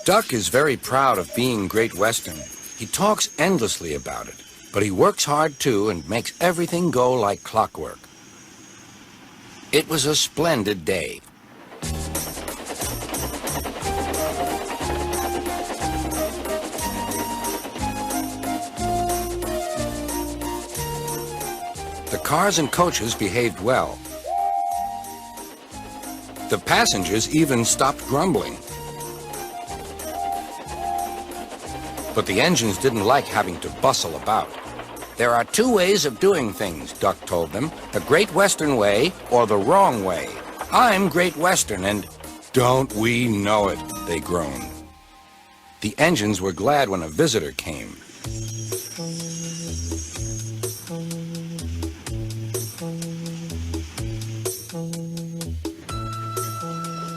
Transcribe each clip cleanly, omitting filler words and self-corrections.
Duck is very proud of being Great Western. He talks endlessly about it, but he works hard too and makes everything go like clockwork. It was a splendid day. The cars and coaches behaved well. The passengers even stopped grumbling. But the engines didn't like having to bustle about. There are two ways of doing things, Duck told them. The Great Western way or the wrong way. I'm Great Western and don't we know it, they groaned. The engines were glad when a visitor came.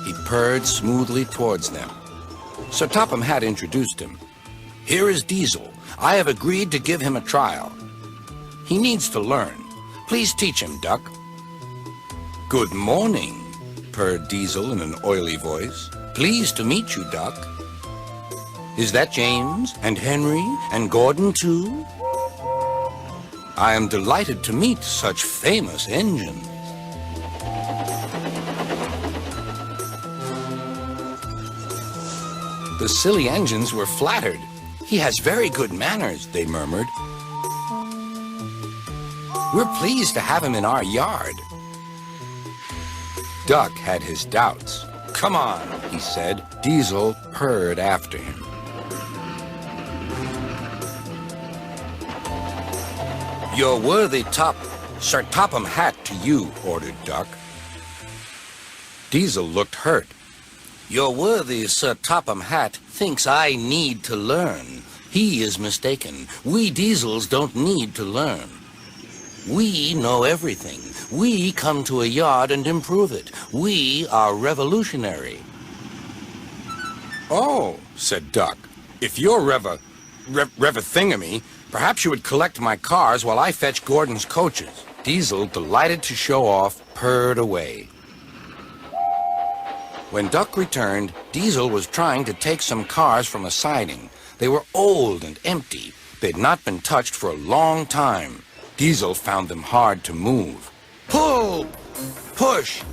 He purred smoothly towards them. Sir Topham had introduced him. Here is Diesel. I have agreed to give him a trial. He needs to learn. Please teach him, Duck. Good morning, purred Diesel in an oily voice. Pleased to meet you, Duck. Is that James and Henry and Gordon too? I am delighted to meet such famous engines. The silly engines were flattered. He has very good manners, they murmured. We're pleased to have him in our yard. Duck had his doubts. Come on, he said. Diesel purred after him. Your worthy Sir Topham Hatt to you, ordered Duck. Diesel looked hurt. Your worthy Sir Topham Hatt thinks I need to learn. He is mistaken. We Diesels don't need to learn. We know everything. We come to a yard and improve it. We are revolutionary. Oh, said Duck. If you're Rev-a-thingamy, perhaps you would collect my cars while I fetch Gordon's coaches. Diesel, delighted to show off, purred away. When Duck returned, Diesel was trying to take some cars from a siding. They were old and empty. They'd not been touched for a long time. Diesel found them hard to move. Pull! Push!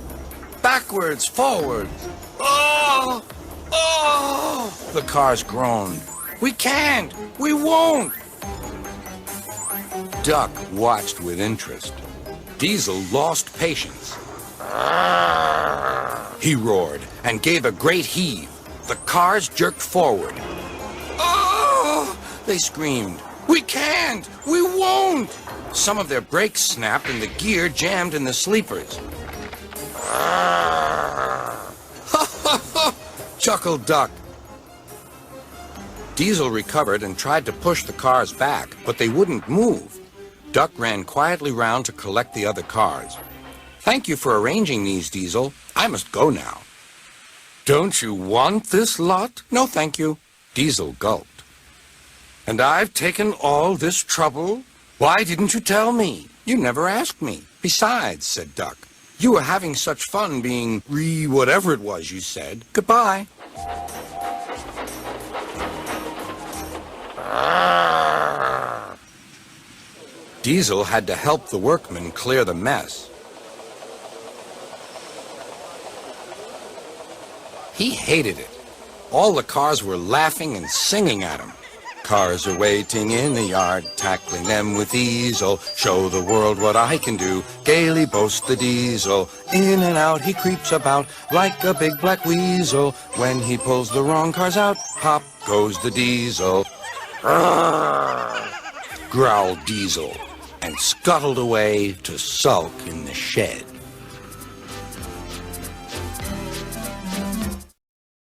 Backwards, forwards! Oh! Oh! The cars groaned. We can't! We won't! Duck watched with interest. Diesel lost patience. He roared and gave a great heave. The cars jerked forward. Oh! They screamed. We can't! We won't! Some of their brakes snapped and the gear jammed in the sleepers. Ha ha ha! Chuckled Duck. Diesel recovered and tried to push the cars back, but they wouldn't move. Duck ran quietly round to collect the other cars. Thank you for arranging these, Diesel. I must go now. Don't you want this lot? No, thank you. Diesel gulped. And I've taken all this trouble? Why didn't you tell me? You never asked me. Besides, said Duck, you were having such fun being whatever it was you said. Goodbye. Diesel had to help the workmen clear the mess. He hated it. All the cars were laughing and singing at him. Cars are waiting in the yard, tackling them with ease. Oh, show the world what I can do, gaily boasts the Diesel. In and out he creeps about like a big black weasel. When he pulls the wrong cars out, pop goes the Diesel. Growled Diesel and scuttled away to sulk in the shed.